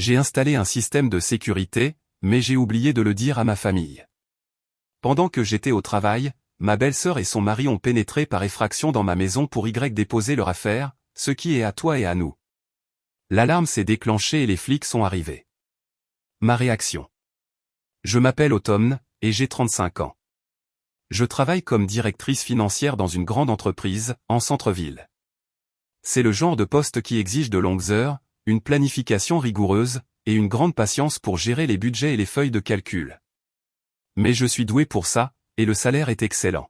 J'ai installé un système de sécurité, mais j'ai oublié de le dire à ma famille. Pendant que j'étais au travail, ma belle-sœur et son mari ont pénétré par effraction dans ma maison pour déposer leur affaire, ce qui est à toi et à nous. L'alarme s'est déclenchée et les flics sont arrivés. Ma réaction. Je m'appelle Autumn, et j'ai 35 ans. Je travaille comme directrice financière dans une grande entreprise, en centre-ville. C'est le genre de poste qui exige de longues heures, une planification rigoureuse, et une grande patience pour gérer les budgets et les feuilles de calcul. Mais je suis doué pour ça, et le salaire est excellent.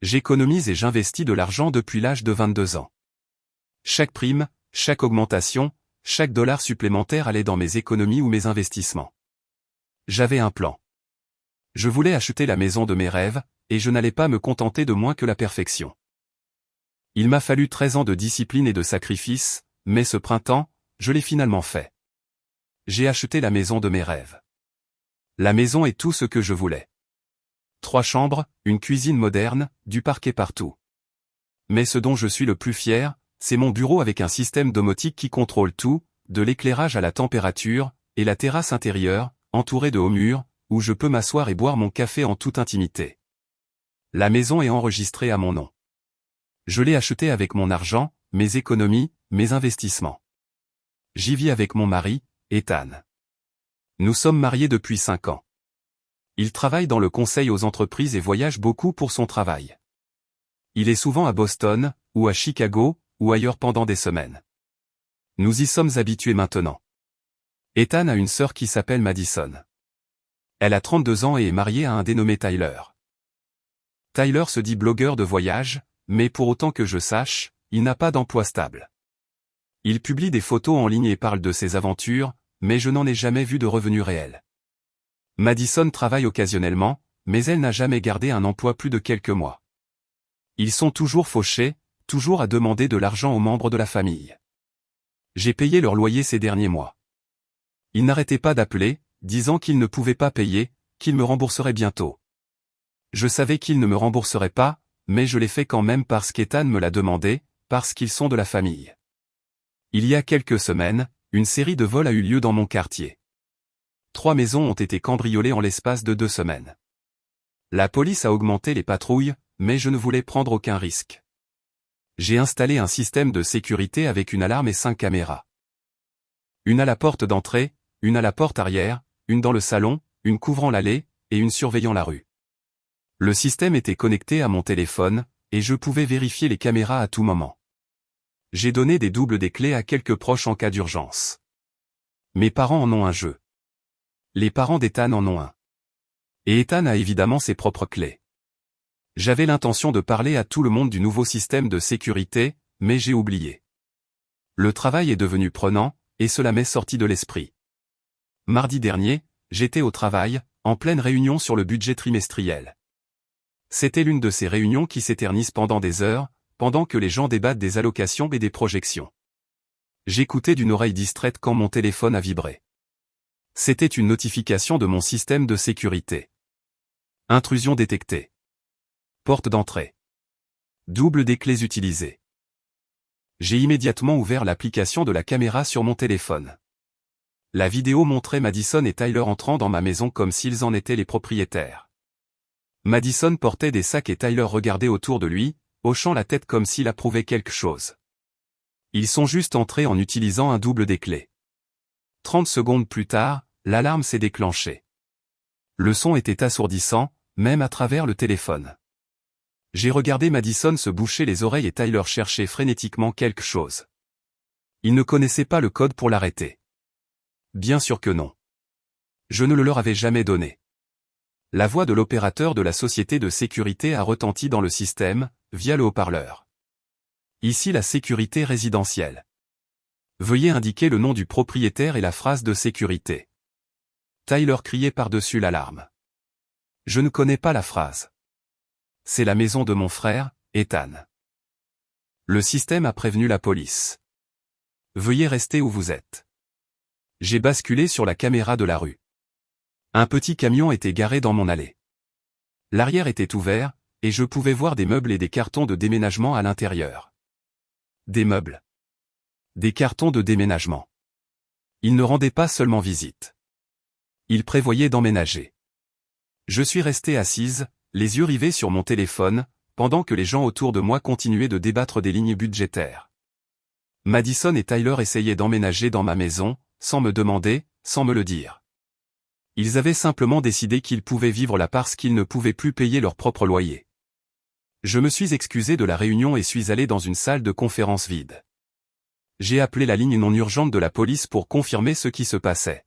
J'économise et j'investis de l'argent depuis l'âge de 22 ans. Chaque prime, chaque augmentation, chaque dollar supplémentaire allait dans mes économies ou mes investissements. J'avais un plan. Je voulais acheter la maison de mes rêves, et je n'allais pas me contenter de moins que la perfection. Il m'a fallu 13 ans de discipline et de sacrifice, mais ce printemps, je l'ai finalement fait. J'ai acheté la maison de mes rêves. La maison est tout ce que je voulais. 3 chambres, une cuisine moderne, du parquet partout. Mais ce dont je suis le plus fier, c'est mon bureau avec un système domotique qui contrôle tout, de l'éclairage à la température, et la terrasse intérieure, entourée de hauts murs, où je peux m'asseoir et boire mon café en toute intimité. La maison est enregistrée à mon nom. Je l'ai achetée avec mon argent, mes économies, mes investissements. J'y vis avec mon mari, Ethan. Nous sommes mariés depuis 5 ans. Il travaille dans le conseil aux entreprises et voyage beaucoup pour son travail. Il est souvent à Boston, ou à Chicago, ou ailleurs pendant des semaines. Nous y sommes habitués maintenant. Ethan a une sœur qui s'appelle Madison. Elle a 32 ans et est mariée à un dénommé Tyler. Tyler se dit blogueur de voyage, mais pour autant que je sache, il n'a pas d'emploi stable. Il publie des photos en ligne et parle de ses aventures, mais je n'en ai jamais vu de revenus réels. Madison travaille occasionnellement, mais elle n'a jamais gardé un emploi plus de quelques mois. Ils sont toujours fauchés, toujours à demander de l'argent aux membres de la famille. J'ai payé leur loyer ces derniers mois. Ils n'arrêtaient pas d'appeler, disant qu'ils ne pouvaient pas payer, qu'ils me rembourseraient bientôt. Je savais qu'ils ne me rembourseraient pas, mais je l'ai fait quand même parce qu'Ethan me l'a demandé, parce qu'ils sont de la famille. Il y a quelques semaines, une série de vols a eu lieu dans mon quartier. 3 maisons ont été cambriolées en l'espace de 2 semaines. La police a augmenté les patrouilles, mais je ne voulais prendre aucun risque. J'ai installé un système de sécurité avec une alarme et 5 caméras. Une à la porte d'entrée, une à la porte arrière, une dans le salon, une couvrant l'allée, et une surveillant la rue. Le système était connecté à mon téléphone, et je pouvais vérifier les caméras à tout moment. J'ai donné des doubles des clés à quelques proches en cas d'urgence. Mes parents en ont un jeu. Les parents d'Ethan en ont un. Et Ethan a évidemment ses propres clés. J'avais l'intention de parler à tout le monde du nouveau système de sécurité, mais j'ai oublié. Le travail est devenu prenant, et cela m'est sorti de l'esprit. Mardi dernier, j'étais au travail, en pleine réunion sur le budget trimestriel. C'était l'une de ces réunions qui s'éternisent pendant des heures, pendant que les gens débattent des allocations et des projections. J'écoutais d'une oreille distraite quand mon téléphone a vibré. C'était une notification de mon système de sécurité. Intrusion détectée. Porte d'entrée. Double des clés utilisées. J'ai immédiatement ouvert l'application de la caméra sur mon téléphone. La vidéo montrait Madison et Tyler entrant dans ma maison comme s'ils en étaient les propriétaires. Madison portait des sacs et Tyler regardait autour de lui, hochant la tête comme s'il approuvait quelque chose. Ils sont juste entrés en utilisant un double des clés. 30 secondes plus tard, l'alarme s'est déclenchée. Le son était assourdissant, même à travers le téléphone. J'ai regardé Madison se boucher les oreilles et Tyler chercher frénétiquement quelque chose. Il ne connaissait pas le code pour l'arrêter. Bien sûr que non. Je ne le leur avais jamais donné. La voix de l'opérateur de la société de sécurité a retenti dans le système, via le haut-parleur. Ici la sécurité résidentielle. Veuillez indiquer le nom du propriétaire et la phrase de sécurité. Tyler criait par-dessus l'alarme. Je ne connais pas la phrase. C'est la maison de mon frère, Ethan. Le système a prévenu la police. Veuillez rester où vous êtes. J'ai basculé sur la caméra de la rue. Un petit camion était garé dans mon allée. L'arrière était ouvert, et je pouvais voir des meubles et des cartons de déménagement à l'intérieur. Des meubles. Des cartons de déménagement. Il ne rendait pas seulement visite. Il prévoyait d'emménager. Je suis restée assise, les yeux rivés sur mon téléphone, pendant que les gens autour de moi continuaient de débattre des lignes budgétaires. Madison et Tyler essayaient d'emménager dans ma maison, sans me demander, sans me le dire. Ils avaient simplement décidé qu'ils pouvaient vivre là parce qu'ils ne pouvaient plus payer leur propre loyer. Je me suis excusé de la réunion et suis allé dans une salle de conférence vide. J'ai appelé la ligne non urgente de la police pour confirmer ce qui se passait.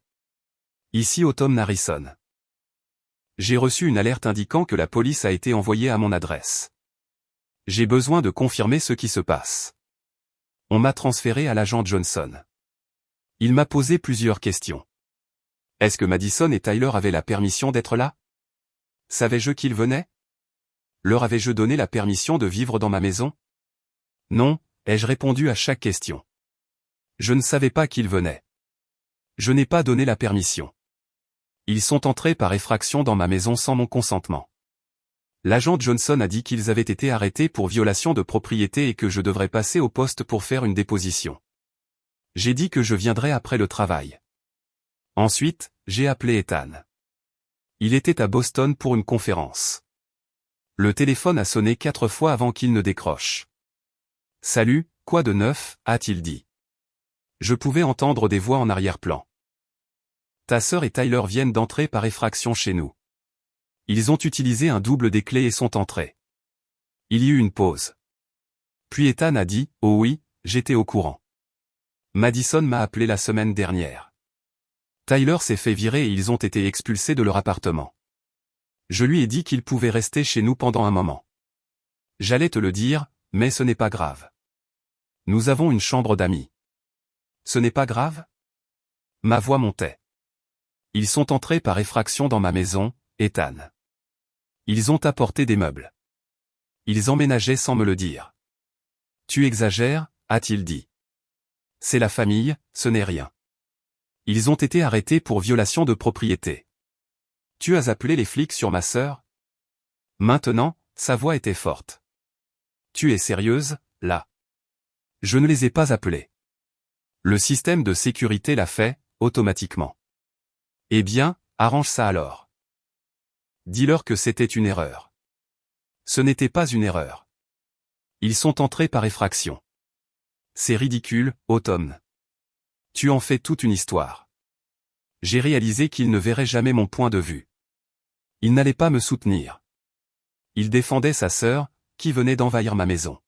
Ici Autumn Harrison. J'ai reçu une alerte indiquant que la police a été envoyée à mon adresse. J'ai besoin de confirmer ce qui se passe. On m'a transféré à l'agent Johnson. Il m'a posé plusieurs questions. Est-ce que Madison et Tyler avaient la permission d'être là? Savais-je qu'ils venaient? Leur avais-je donné la permission de vivre dans ma maison? Non, ai-je répondu à chaque question. Je ne savais pas qu'ils venaient. Je n'ai pas donné la permission. Ils sont entrés par effraction dans ma maison sans mon consentement. L'agent Johnson a dit qu'ils avaient été arrêtés pour violation de propriété et que je devrais passer au poste pour faire une déposition. J'ai dit que je viendrais après le travail. Ensuite, j'ai appelé Ethan. Il était à Boston pour une conférence. Le téléphone a sonné 4 fois avant qu'il ne décroche. « Salut, quoi de neuf ?» a-t-il dit. Je pouvais entendre des voix en arrière-plan. « Ta sœur et Tyler viennent d'entrer par effraction chez nous. Ils ont utilisé un double des clés et sont entrés. » Il y eut une pause. Puis Ethan a dit « Oh oui, j'étais au courant. Madison m'a appelé la semaine dernière. Tyler s'est fait virer et ils ont été expulsés de leur appartement. Je lui ai dit qu'ils pouvaient rester chez nous pendant un moment. J'allais te le dire, mais ce n'est pas grave. Nous avons une chambre d'amis. Ce n'est pas grave? » Ma voix montait. Ils sont entrés par effraction dans ma maison, Ethan. Ils ont apporté des meubles. Ils emménageaient sans me le dire. Tu exagères, a-t-il dit. C'est la famille, ce n'est rien. Ils ont été arrêtés pour violation de propriété. Tu as appelé les flics sur ma sœur? Maintenant, sa voix était forte. Tu es sérieuse, là? Je ne les ai pas appelés. Le système de sécurité l'a fait, automatiquement. Eh bien, arrange ça alors. Dis-leur que c'était une erreur. Ce n'était pas une erreur. Ils sont entrés par effraction. C'est ridicule, Autumn. Tu en fais toute une histoire. J'ai réalisé qu'ils ne verraient jamais mon point de vue. Ils n'allaient pas me soutenir. Il défendait sa sœur, qui venait d'envahir ma maison.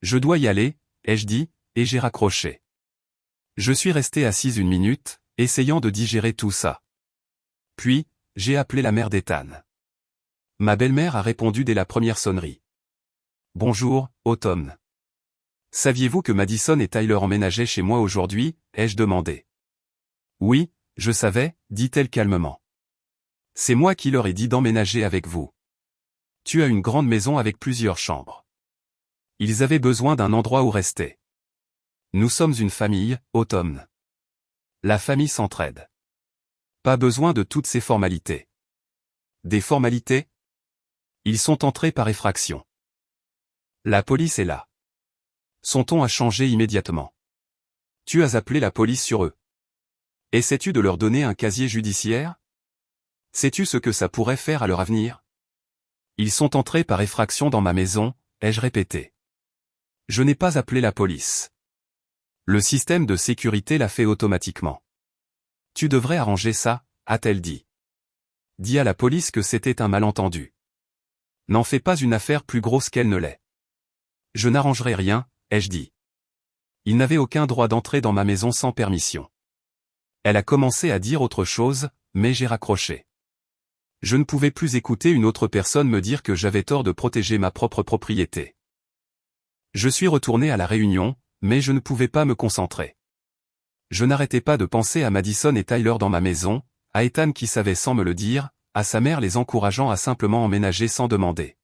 Je dois y aller, ai-je dit, et j'ai raccroché. Je suis resté assise 1 minute, essayant de digérer tout ça. Puis, j'ai appelé la mère d'Ethan. Ma belle-mère a répondu dès la première sonnerie. Bonjour, Autumn. Saviez-vous que Madison et Tyler emménageaient chez moi aujourd'hui, ai-je demandé. Oui, je savais, dit-elle calmement. C'est moi qui leur ai dit d'emménager avec vous. Tu as une grande maison avec plusieurs chambres. Ils avaient besoin d'un endroit où rester. Nous sommes une famille, Autumn. La famille s'entraide. Pas besoin de toutes ces formalités. Des formalités? Ils sont entrés par effraction. La police est là. Son ton a changé immédiatement. Tu as appelé la police sur eux. Essaies-tu de leur donner un casier judiciaire? Sais-tu ce que ça pourrait faire à leur avenir? Ils sont entrés par effraction dans ma maison, ai-je répété. Je n'ai pas appelé la police. Le système de sécurité l'a fait automatiquement. Tu devrais arranger ça, a-t-elle dit. Dis à la police que c'était un malentendu. N'en fais pas une affaire plus grosse qu'elle ne l'est. Je n'arrangerai rien, ai-je dit. Il n'avait aucun droit d'entrer dans ma maison sans permission. Elle a commencé à dire autre chose, mais j'ai raccroché. Je ne pouvais plus écouter une autre personne me dire que j'avais tort de protéger ma propre propriété. Je suis retourné à la réunion, mais je ne pouvais pas me concentrer. Je n'arrêtais pas de penser à Madison et Tyler dans ma maison, à Ethan qui savait sans me le dire, à sa mère les encourageant à simplement emménager sans demander.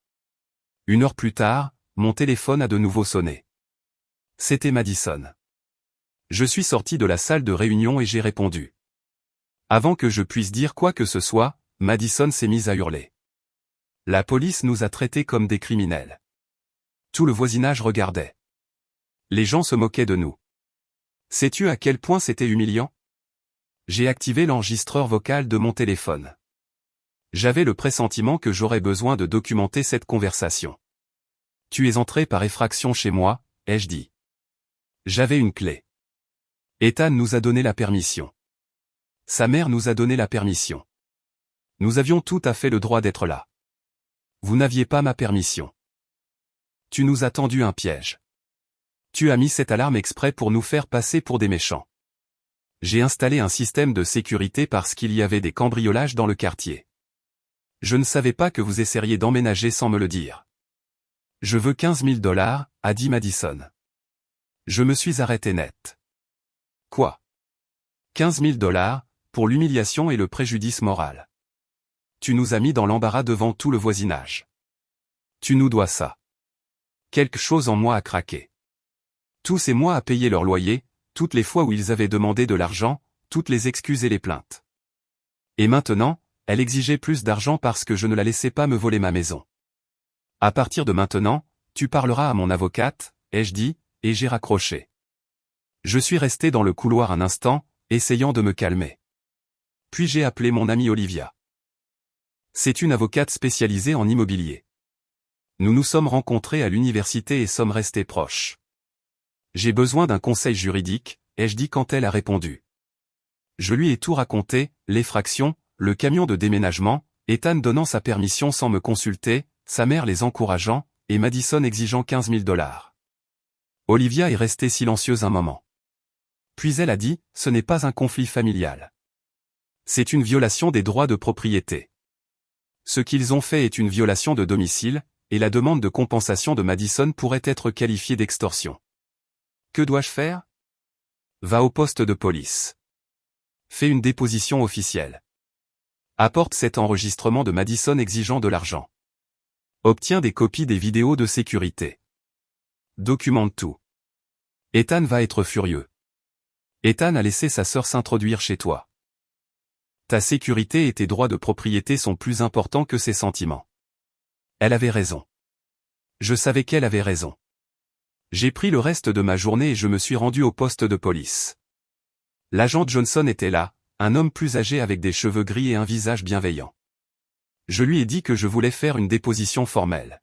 1 heure plus tard, mon téléphone a de nouveau sonné. C'était Madison. Je suis sorti de la salle de réunion et j'ai répondu. Avant que je puisse dire quoi que ce soit, Madison s'est mise à hurler. La police nous a traités comme des criminels. Tout le voisinage regardait. Les gens se moquaient de nous. Sais-tu à quel point c'était humiliant? J'ai activé l'enregistreur vocal de mon téléphone. J'avais le pressentiment que j'aurais besoin de documenter cette conversation. Tu es entré par effraction chez moi, ai-je dit. J'avais une clé. Ethan nous a donné la permission. Sa mère nous a donné la permission. Nous avions tout à fait le droit d'être là. Vous n'aviez pas ma permission. Tu nous as tendu un piège. Tu as mis cette alarme exprès pour nous faire passer pour des méchants. J'ai installé un système de sécurité parce qu'il y avait des cambriolages dans le quartier. Je ne savais pas que vous essaieriez d'emménager sans me le dire. Je veux 15 000 $, a dit Madison. Je me suis arrêté net. Quoi? 15 000 $, pour l'humiliation et le préjudice moral. Tu nous as mis dans l'embarras devant tout le voisinage. Tu nous dois ça. Quelque chose en moi a craqué. Tous ces mois à payer leur loyer, toutes les fois où ils avaient demandé de l'argent, toutes les excuses et les plaintes. Et maintenant, elle exigeait plus d'argent parce que je ne la laissais pas me voler ma maison. À partir de maintenant, tu parleras à mon avocate, ai-je dit, et j'ai raccroché. Je suis resté dans le couloir un instant, essayant de me calmer. Puis j'ai appelé mon amie Olivia. C'est une avocate spécialisée en immobilier. Nous nous sommes rencontrés à l'université et sommes restés proches. J'ai besoin d'un conseil juridique, ai-je dit quand elle a répondu. Je lui ai tout raconté, l'effraction, le camion de déménagement, Ethan donnant sa permission sans me consulter, sa mère les encourageant, et Madison exigeant 15 000 $. Olivia est restée silencieuse un moment. Puis elle a dit, ce n'est pas un conflit familial. C'est une violation des droits de propriété. Ce qu'ils ont fait est une violation de domicile, et la demande de compensation de Madison pourrait être qualifiée d'extorsion. Que dois-je faire? Va au poste de police. Fais une déposition officielle. Apporte cet enregistrement de Madison exigeant de l'argent. Obtiens des copies des vidéos de sécurité. Documente tout. Ethan va être furieux. Ethan a laissé sa sœur s'introduire chez toi. Ta sécurité et tes droits de propriété sont plus importants que ses sentiments. Elle avait raison. Je savais qu'elle avait raison. J'ai pris le reste de ma journée et je me suis rendu au poste de police. L'agent Johnson était là, un homme plus âgé avec des cheveux gris et un visage bienveillant. Je lui ai dit que je voulais faire une déposition formelle.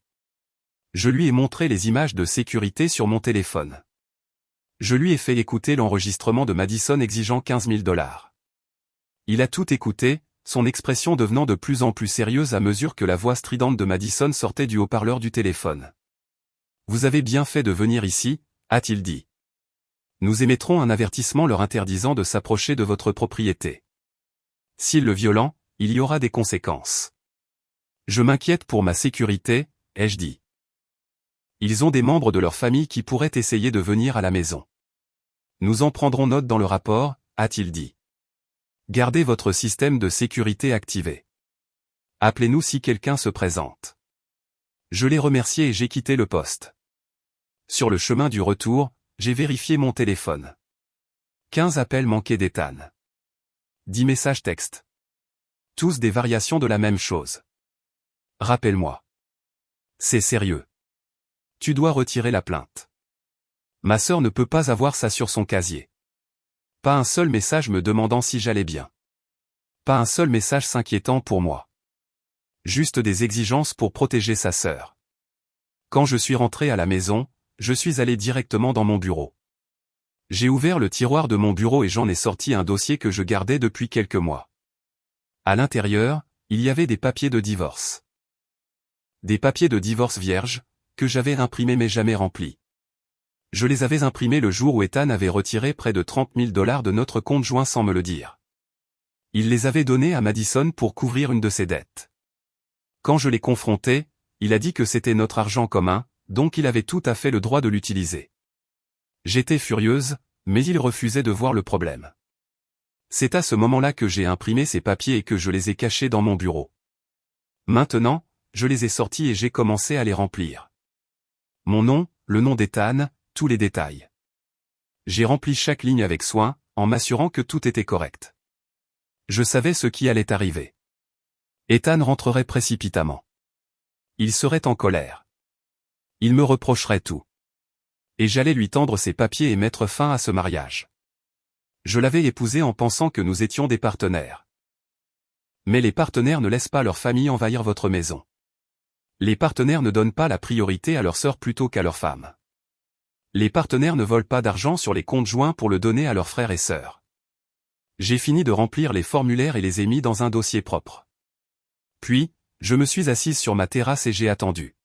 Je lui ai montré les images de sécurité sur mon téléphone. Je lui ai fait écouter l'enregistrement de Madison exigeant 15 000 $. Il a tout écouté, son expression devenant de plus en plus sérieuse à mesure que la voix stridente de Madison sortait du haut-parleur du téléphone. Vous avez bien fait de venir ici, a-t-il dit. Nous émettrons un avertissement leur interdisant de s'approcher de votre propriété. S'ils le violent, il y aura des conséquences. Je m'inquiète pour ma sécurité, ai-je dit. Ils ont des membres de leur famille qui pourraient essayer de venir à la maison. Nous en prendrons note dans le rapport, a-t-il dit. Gardez votre système de sécurité activé. Appelez-nous si quelqu'un se présente. Je l'ai remercié et j'ai quitté le poste. Sur le chemin du retour, j'ai vérifié mon téléphone. 15 appels manqués d'Ethan. 10 messages textes. Tous des variations de la même chose. Rappelle-moi. C'est sérieux. Tu dois retirer la plainte. Ma sœur ne peut pas avoir ça sur son casier. Pas un seul message me demandant si j'allais bien. Pas un seul message s'inquiétant pour moi. Juste des exigences pour protéger sa sœur. Quand je suis rentré à la maison, je suis allé directement dans mon bureau. J'ai ouvert le tiroir de mon bureau et j'en ai sorti un dossier que je gardais depuis quelques mois. À l'intérieur, il y avait des papiers de divorce. Des papiers de divorce vierges, que j'avais imprimés mais jamais remplis. Je les avais imprimés le jour où Ethan avait retiré près de 30 000 $ de notre compte joint sans me le dire. Il les avait donnés à Madison pour couvrir une de ses dettes. Quand je l'ai confronté, il a dit que c'était notre argent commun, donc il avait tout à fait le droit de l'utiliser. J'étais furieuse, mais il refusait de voir le problème. C'est à ce moment-là que j'ai imprimé ces papiers et que je les ai cachés dans mon bureau. Maintenant, je les ai sortis et j'ai commencé à les remplir. Mon nom, le nom d'Ethan, tous les détails. J'ai rempli chaque ligne avec soin, en m'assurant que tout était correct. Je savais ce qui allait arriver. Ethan rentrerait précipitamment. Il serait en colère. Il me reprocherait tout. Et j'allais lui tendre ses papiers et mettre fin à ce mariage. Je l'avais épousée en pensant que nous étions des partenaires. Mais les partenaires ne laissent pas leur famille envahir votre maison. Les partenaires ne donnent pas la priorité à leur sœur plutôt qu'à leur femme. Les partenaires ne volent pas d'argent sur les comptes joints pour le donner à leurs frères et sœurs. J'ai fini de remplir les formulaires et les ai mis dans un dossier propre. Puis, je me suis assise sur ma terrasse et j'ai attendu.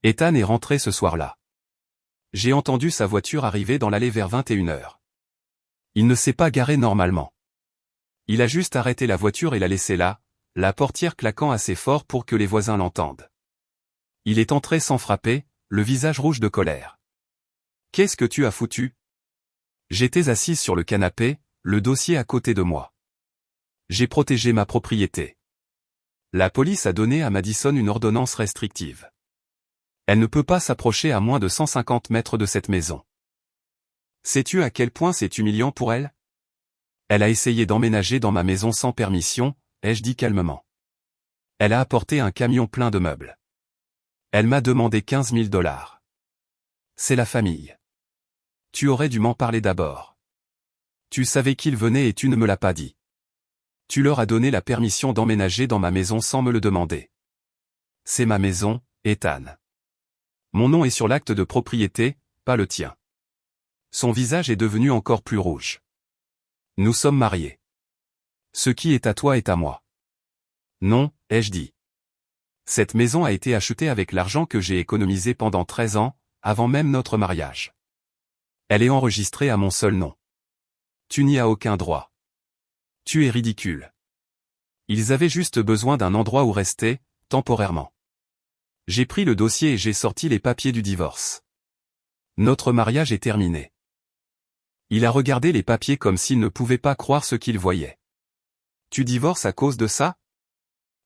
Ethan est rentré ce soir-là. J'ai entendu sa voiture arriver dans l'allée vers 21h. Il ne s'est pas garé normalement. Il a juste arrêté la voiture et l'a laissée là, la portière claquant assez fort pour que les voisins l'entendent. Il est entré sans frapper, le visage rouge de colère. « Qu'est-ce que tu as foutu ?» J'étais assise sur le canapé, le dossier à côté de moi. J'ai protégé ma propriété. La police a donné à Madison une ordonnance restrictive. Elle ne peut pas s'approcher à moins de 150 mètres de cette maison. Sais-tu à quel point c'est humiliant pour elle? Elle a essayé d'emménager dans ma maison sans permission, ai-je dit calmement. Elle a apporté un camion plein de meubles. Elle m'a demandé 15 000 $. C'est la famille. Tu aurais dû m'en parler d'abord. Tu savais qu'ils venaient et tu ne me l'as pas dit. Tu leur as donné la permission d'emménager dans ma maison sans me le demander. C'est ma maison, Ethan. Mon nom est sur l'acte de propriété, pas le tien. Son visage est devenu encore plus rouge. Nous sommes mariés. Ce qui est à toi est à moi. Non, ai-je dit. Cette maison a été achetée avec l'argent que j'ai économisé pendant 13 ans, avant même notre mariage. Elle est enregistrée à mon seul nom. Tu n'y as aucun droit. Tu es ridicule. Ils avaient juste besoin d'un endroit où rester, temporairement. J'ai pris le dossier et j'ai sorti les papiers du divorce. Notre mariage est terminé. Il a regardé les papiers comme s'il ne pouvait pas croire ce qu'il voyait. Tu divorces à cause de ça?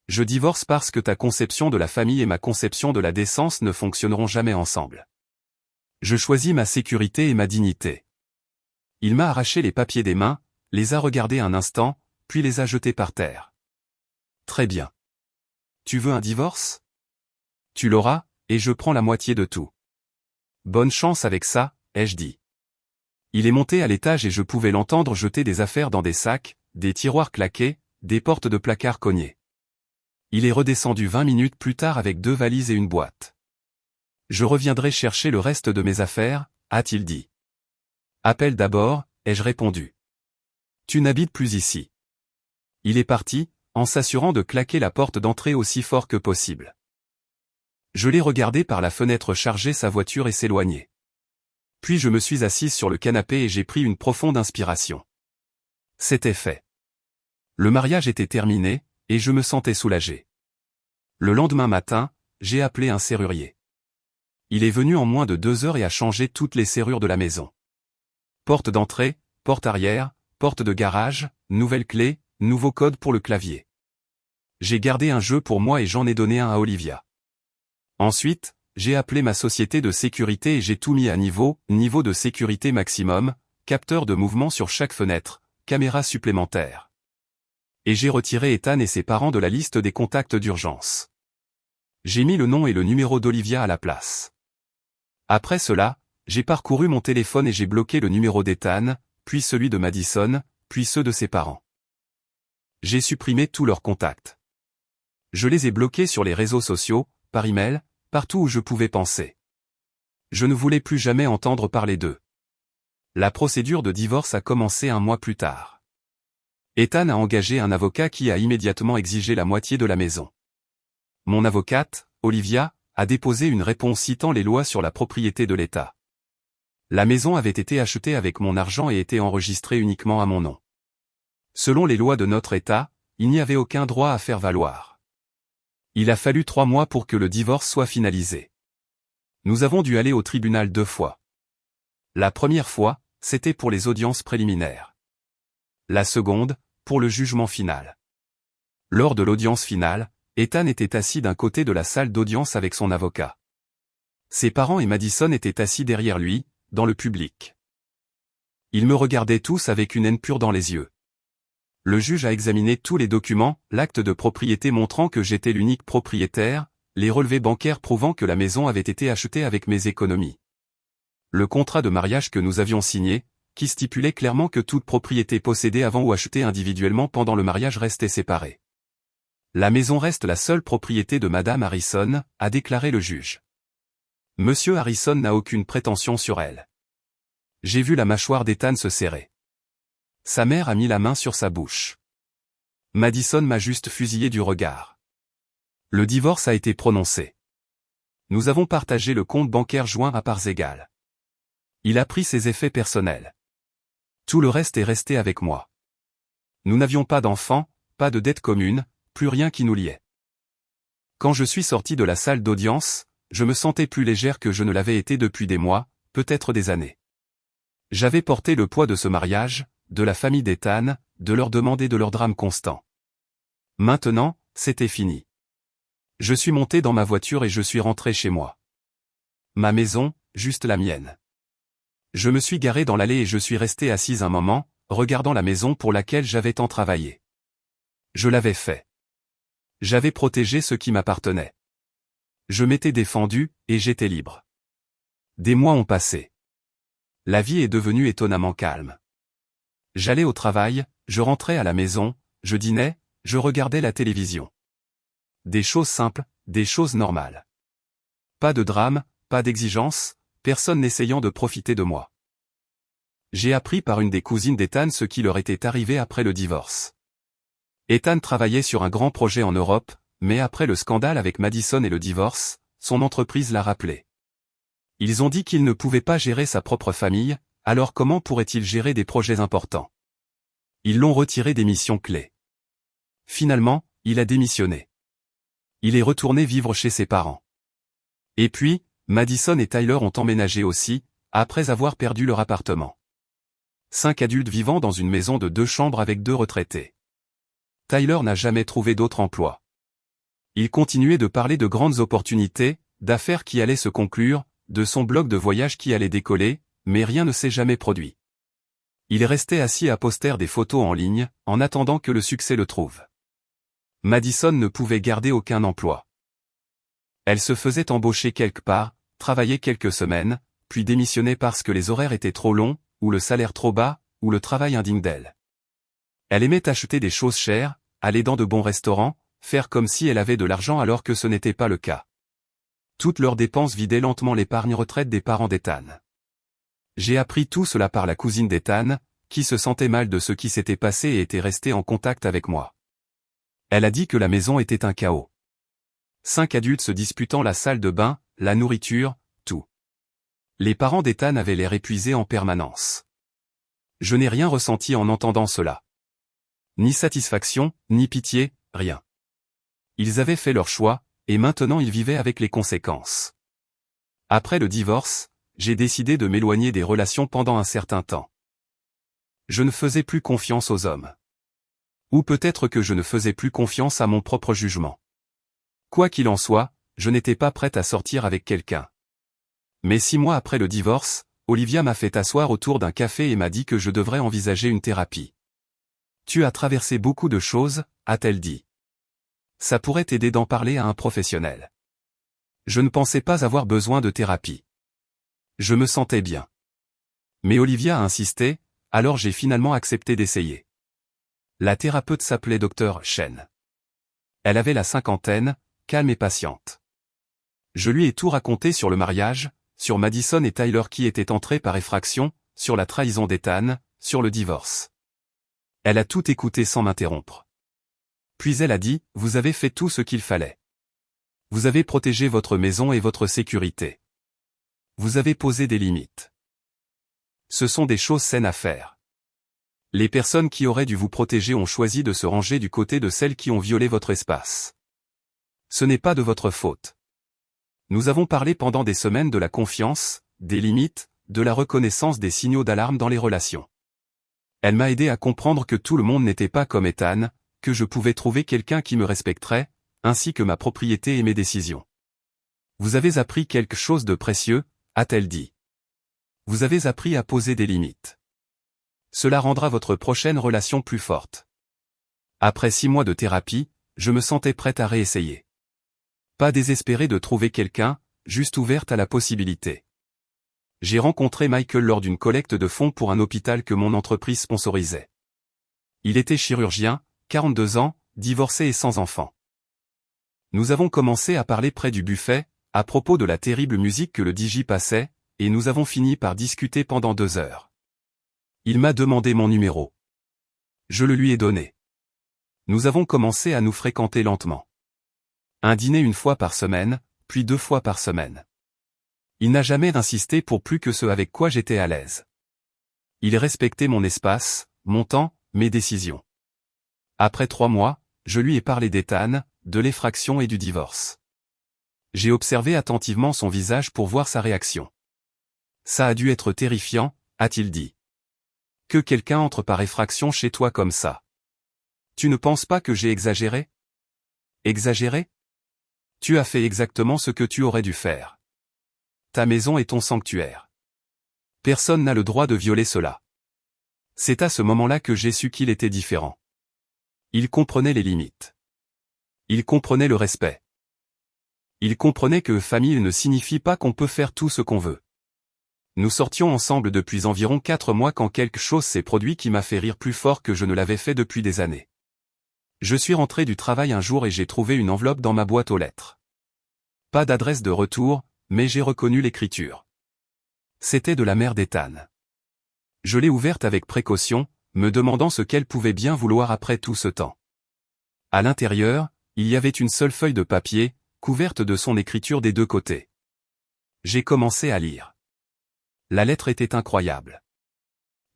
Je divorce parce que ta conception de la famille et ma conception de la décence ne fonctionneront jamais ensemble. Je choisis ma sécurité et ma dignité. Il m'a arraché les papiers des mains, les a regardés un instant, puis les a jetés par terre. Très bien. Tu veux un divorce? Tu l'auras, et je prends la moitié de tout. Bonne chance avec ça, ai-je dit. Il est monté à l'étage et je pouvais l'entendre jeter des affaires dans des sacs, des tiroirs claqués, des portes de placard cognées. Il est redescendu 20 minutes plus tard avec 2 valises et une boîte. Je reviendrai chercher le reste de mes affaires, a-t-il dit. Appelle d'abord, ai-je répondu. Tu n'habites plus ici. Il est parti, en s'assurant de claquer la porte d'entrée aussi fort que possible. Je l'ai regardé par la fenêtre charger sa voiture et s'éloigner. Puis je me suis assise sur le canapé et j'ai pris une profonde inspiration. C'était fait. Le mariage était terminé, et je me sentais soulagé. Le lendemain matin, j'ai appelé un serrurier. Il est venu en moins de 2 heures et a changé toutes les serrures de la maison. Porte d'entrée, porte arrière, porte de garage, nouvelle clé, nouveau code pour le clavier. J'ai gardé un jeu pour moi et j'en ai donné un à Olivia. Ensuite, j'ai appelé ma société de sécurité et j'ai tout mis à niveau de sécurité maximum, capteur de mouvement sur chaque fenêtre, caméra supplémentaire. Et j'ai retiré Ethan et ses parents de la liste des contacts d'urgence. J'ai mis le nom et le numéro d'Olivia à la place. Après cela, j'ai parcouru mon téléphone et j'ai bloqué le numéro d'Ethan, puis celui de Madison, puis ceux de ses parents. J'ai supprimé tous leurs contacts. Je les ai bloqués sur les réseaux sociaux, par email, partout où je pouvais penser. Je ne voulais plus jamais entendre parler d'eux. La procédure de divorce a commencé 1 mois plus tard. Ethan a engagé un avocat qui a immédiatement exigé la moitié de la maison. Mon avocate, Olivia, a déposé une réponse citant les lois sur la propriété de l'État. La maison avait été achetée avec mon argent et était enregistrée uniquement à mon nom. Selon les lois de notre État, il n'y avait aucun droit à faire valoir. Il a fallu 3 mois pour que le divorce soit finalisé. Nous avons dû aller au tribunal 2 fois. La première fois, c'était pour les audiences préliminaires. La seconde, pour le jugement final. Lors de l'audience finale, Ethan était assis d'un côté de la salle d'audience avec son avocat. Ses parents et Madison étaient assis derrière lui, dans le public. Ils me regardaient tous avec une haine pure dans les yeux. Le juge a examiné tous les documents, l'acte de propriété montrant que j'étais l'unique propriétaire, les relevés bancaires prouvant que la maison avait été achetée avec mes économies. Le contrat de mariage que nous avions signé, qui stipulait clairement que toute propriété possédée avant ou achetée individuellement pendant le mariage restait séparée. La maison reste la seule propriété de Madame Harrison, a déclaré le juge. Monsieur Harrison n'a aucune prétention sur elle. J'ai vu la mâchoire d'Ethan se serrer. Sa mère a mis la main sur sa bouche. Madison m'a juste fusillé du regard. Le divorce a été prononcé. Nous avons partagé le compte bancaire joint à parts égales. Il a pris ses effets personnels. Tout le reste est resté avec moi. Nous n'avions pas d'enfants, pas de dette commune, plus rien qui nous liait. Quand je suis sorti de la salle d'audience, je me sentais plus légère que je ne l'avais été depuis des mois, peut-être des années. J'avais porté le poids de ce mariage, de la famille d'Ethan, de leur demande et de leur drame constant. Maintenant, c'était fini. Je suis monté dans ma voiture et je suis rentré chez moi. Ma maison, juste la mienne. Je me suis garé dans l'allée et je suis resté assise un moment, regardant la maison pour laquelle j'avais tant travaillé. Je l'avais fait. J'avais protégé ce qui m'appartenait. Je m'étais défendu, et j'étais libre. Des mois ont passé. La vie est devenue étonnamment calme. J'allais au travail, je rentrais à la maison, je dînais, je regardais la télévision. Des choses simples, des choses normales. Pas de drame, pas d'exigence, personne n'essayant de profiter de moi. J'ai appris par une des cousines d'Ethan ce qui leur était arrivé après le divorce. Ethan travaillait sur un grand projet en Europe, mais après le scandale avec Madison et le divorce, son entreprise l'a rappelé. Ils ont dit qu'il ne pouvait pas gérer sa propre famille, alors comment pourrait-il gérer des projets importants? Ils l'ont retiré des missions clés. Finalement, il a démissionné. Il est retourné vivre chez ses parents. Et puis, Madison et Tyler ont emménagé aussi, après avoir perdu leur appartement. 5 adultes vivant dans une maison de 2 chambres avec 2 retraités. Tyler n'a jamais trouvé d'autre emploi. Il continuait de parler de grandes opportunités, d'affaires qui allaient se conclure, de son blog de voyage qui allait décoller, mais rien ne s'est jamais produit. Il restait assis à poster des photos en ligne, en attendant que le succès le trouve. Madison ne pouvait garder aucun emploi. Elle se faisait embaucher quelque part, travaillait quelques semaines, puis démissionnait parce que les horaires étaient trop longs, ou le salaire trop bas, ou le travail indigne d'elle. Elle aimait acheter des choses chères, aller dans de bons restaurants, faire comme si elle avait de l'argent alors que ce n'était pas le cas. Toutes leurs dépenses vidaient lentement l'épargne retraite des parents d'Ethan. J'ai appris tout cela par la cousine d'Ethan, qui se sentait mal de ce qui s'était passé et était restée en contact avec moi. Elle a dit que la maison était un chaos. 5 adultes se disputant la salle de bain, la nourriture, tout. Les parents d'Ethan avaient l'air épuisés en permanence. Je n'ai rien ressenti en entendant cela. Ni satisfaction, ni pitié, rien. Ils avaient fait leur choix, et maintenant ils vivaient avec les conséquences. Après le divorce, j'ai décidé de m'éloigner des relations pendant un certain temps. Je ne faisais plus confiance aux hommes. Ou peut-être que je ne faisais plus confiance à mon propre jugement. Quoi qu'il en soit, je n'étais pas prête à sortir avec quelqu'un. Mais 6 mois après le divorce, Olivia m'a fait asseoir autour d'un café et m'a dit que je devrais envisager une thérapie. Tu as traversé beaucoup de choses, a-t-elle dit. Ça pourrait t'aider d'en parler à un professionnel. Je ne pensais pas avoir besoin de thérapie. Je me sentais bien. Mais Olivia a insisté, alors j'ai finalement accepté d'essayer. La thérapeute s'appelait Dr. Chen. Elle avait la 50aine, calme et patiente. Je lui ai tout raconté sur le mariage, sur Madison et Tyler qui étaient entrés par effraction, sur la trahison d'Ethan, sur le divorce. Elle a tout écouté sans m'interrompre. Puis elle a dit, vous avez fait tout ce qu'il fallait. Vous avez protégé votre maison et votre sécurité. Vous avez posé des limites. Ce sont des choses saines à faire. Les personnes qui auraient dû vous protéger ont choisi de se ranger du côté de celles qui ont violé votre espace. Ce n'est pas de votre faute. Nous avons parlé pendant des semaines de la confiance, des limites, de la reconnaissance des signaux d'alarme dans les relations. Elle m'a aidé à comprendre que tout le monde n'était pas comme Ethan, que je pouvais trouver quelqu'un qui me respecterait, ainsi que ma propriété et mes décisions. Vous avez appris quelque chose de précieux, a-t-elle dit. Vous avez appris à poser des limites. Cela rendra votre prochaine relation plus forte. Après 6 mois de thérapie, je me sentais prête à réessayer. Pas désespérée de trouver quelqu'un, juste ouverte à la possibilité. J'ai rencontré Michael lors d'une collecte de fonds pour un hôpital que mon entreprise sponsorisait. Il était chirurgien, 42 ans, divorcé et sans enfant. Nous avons commencé à parler près du buffet, à propos de la terrible musique que le DJ passait, et nous avons fini par discuter pendant 2 heures. Il m'a demandé mon numéro. Je le lui ai donné. Nous avons commencé à nous fréquenter lentement. Un dîner 1 fois par semaine, puis 2 fois par semaine. Il n'a jamais insisté pour plus que ce avec quoi j'étais à l'aise. Il respectait mon espace, mon temps, mes décisions. Après 3 mois, je lui ai parlé d'Ethan, de l'effraction et du divorce. J'ai observé attentivement son visage pour voir sa réaction. Ça a dû être terrifiant, a-t-il dit. Que quelqu'un entre par effraction chez toi comme ça. Tu ne penses pas que j'ai exagéré? Exagéré? Tu as fait exactement ce que tu aurais dû faire. Ta maison est ton sanctuaire. Personne n'a le droit de violer cela. C'est à ce moment-là que j'ai su qu'il était différent. Il comprenait les limites. Il comprenait le respect. Il comprenait que famille ne signifie pas qu'on peut faire tout ce qu'on veut. Nous sortions ensemble depuis environ 4 mois quand quelque chose s'est produit qui m'a fait rire plus fort que je ne l'avais fait depuis des années. Je suis rentré du travail un jour et j'ai trouvé une enveloppe dans ma boîte aux lettres. Pas d'adresse de retour, mais j'ai reconnu l'écriture. C'était de la mère d'Ethan. Je l'ai ouverte avec précaution, me demandant ce qu'elle pouvait bien vouloir après tout ce temps. À l'intérieur, il y avait une seule feuille de papier, couverte de son écriture des 2 côtés. J'ai commencé à lire. La lettre était incroyable.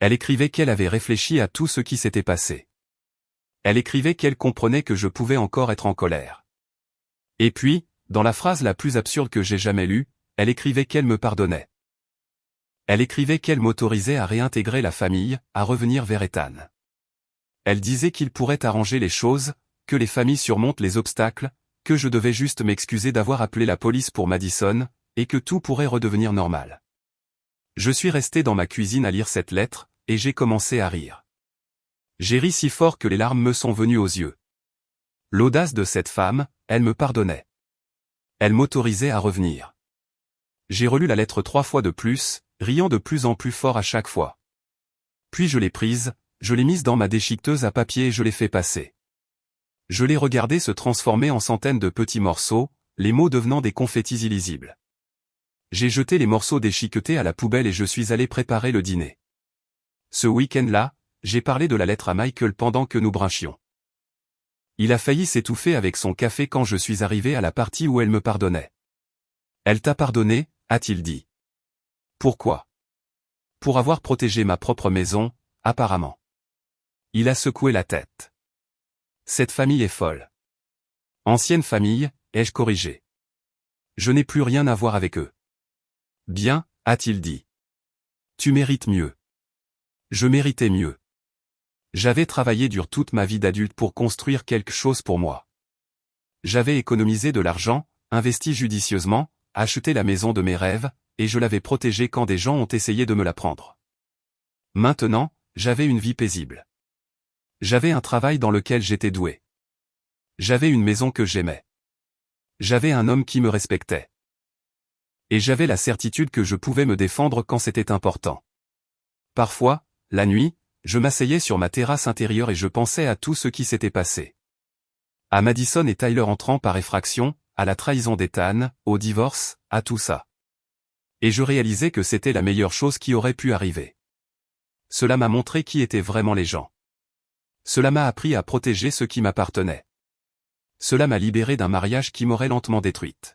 Elle écrivait qu'elle avait réfléchi à tout ce qui s'était passé. Elle écrivait qu'elle comprenait que je pouvais encore être en colère. Et puis, dans la phrase la plus absurde que j'ai jamais lue, elle écrivait qu'elle me pardonnait. Elle écrivait qu'elle m'autorisait à réintégrer la famille, à revenir vers Ethan. Elle disait qu'il pourrait arranger les choses, que les familles surmontent les obstacles, que je devais juste m'excuser d'avoir appelé la police pour Madison, et que tout pourrait redevenir normal. Je suis resté dans ma cuisine à lire cette lettre, et j'ai commencé à rire. J'ai ri si fort que les larmes me sont venues aux yeux. L'audace de cette femme, elle me pardonnait. Elle m'autorisait à revenir. J'ai relu la lettre 3 fois de plus, riant de plus en plus fort à chaque fois. Puis je l'ai prise, je l'ai mise dans ma déchiqueteuse à papier et je l'ai fait passer. Je l'ai regardée se transformer en centaines de petits morceaux, les mots devenant des confettis illisibles. J'ai jeté les morceaux déchiquetés à la poubelle et je suis allé préparer le dîner. Ce week-end-là, j'ai parlé de la lettre à Michael pendant que nous brunchions. Il a failli s'étouffer avec son café quand je suis arrivé à la partie où elle me pardonnait. Elle t'a pardonné, a-t-il dit. Pourquoi? Pour avoir protégé ma propre maison, apparemment. Il a secoué la tête. Cette famille est folle. Ancienne famille, ai-je corrigé. Je n'ai plus rien à voir avec eux. Bien, a-t-il dit. Tu mérites mieux. Je méritais mieux. J'avais travaillé dur toute ma vie d'adulte pour construire quelque chose pour moi. J'avais économisé de l'argent, investi judicieusement, acheté la maison de mes rêves, et je l'avais protégée quand des gens ont essayé de me la prendre. Maintenant, j'avais une vie paisible. J'avais un travail dans lequel j'étais doué. J'avais une maison que j'aimais. J'avais un homme qui me respectait. Et j'avais la certitude que je pouvais me défendre quand c'était important. Parfois, la nuit, je m'asseyais sur ma terrasse intérieure et je pensais à tout ce qui s'était passé. À Madison et Tyler entrant par effraction, à la trahison d'Ethan, au divorce, à tout ça. Et je réalisais que c'était la meilleure chose qui aurait pu arriver. Cela m'a montré qui étaient vraiment les gens. Cela m'a appris à protéger ce qui m'appartenait. Cela m'a libéré d'un mariage qui m'aurait lentement détruite.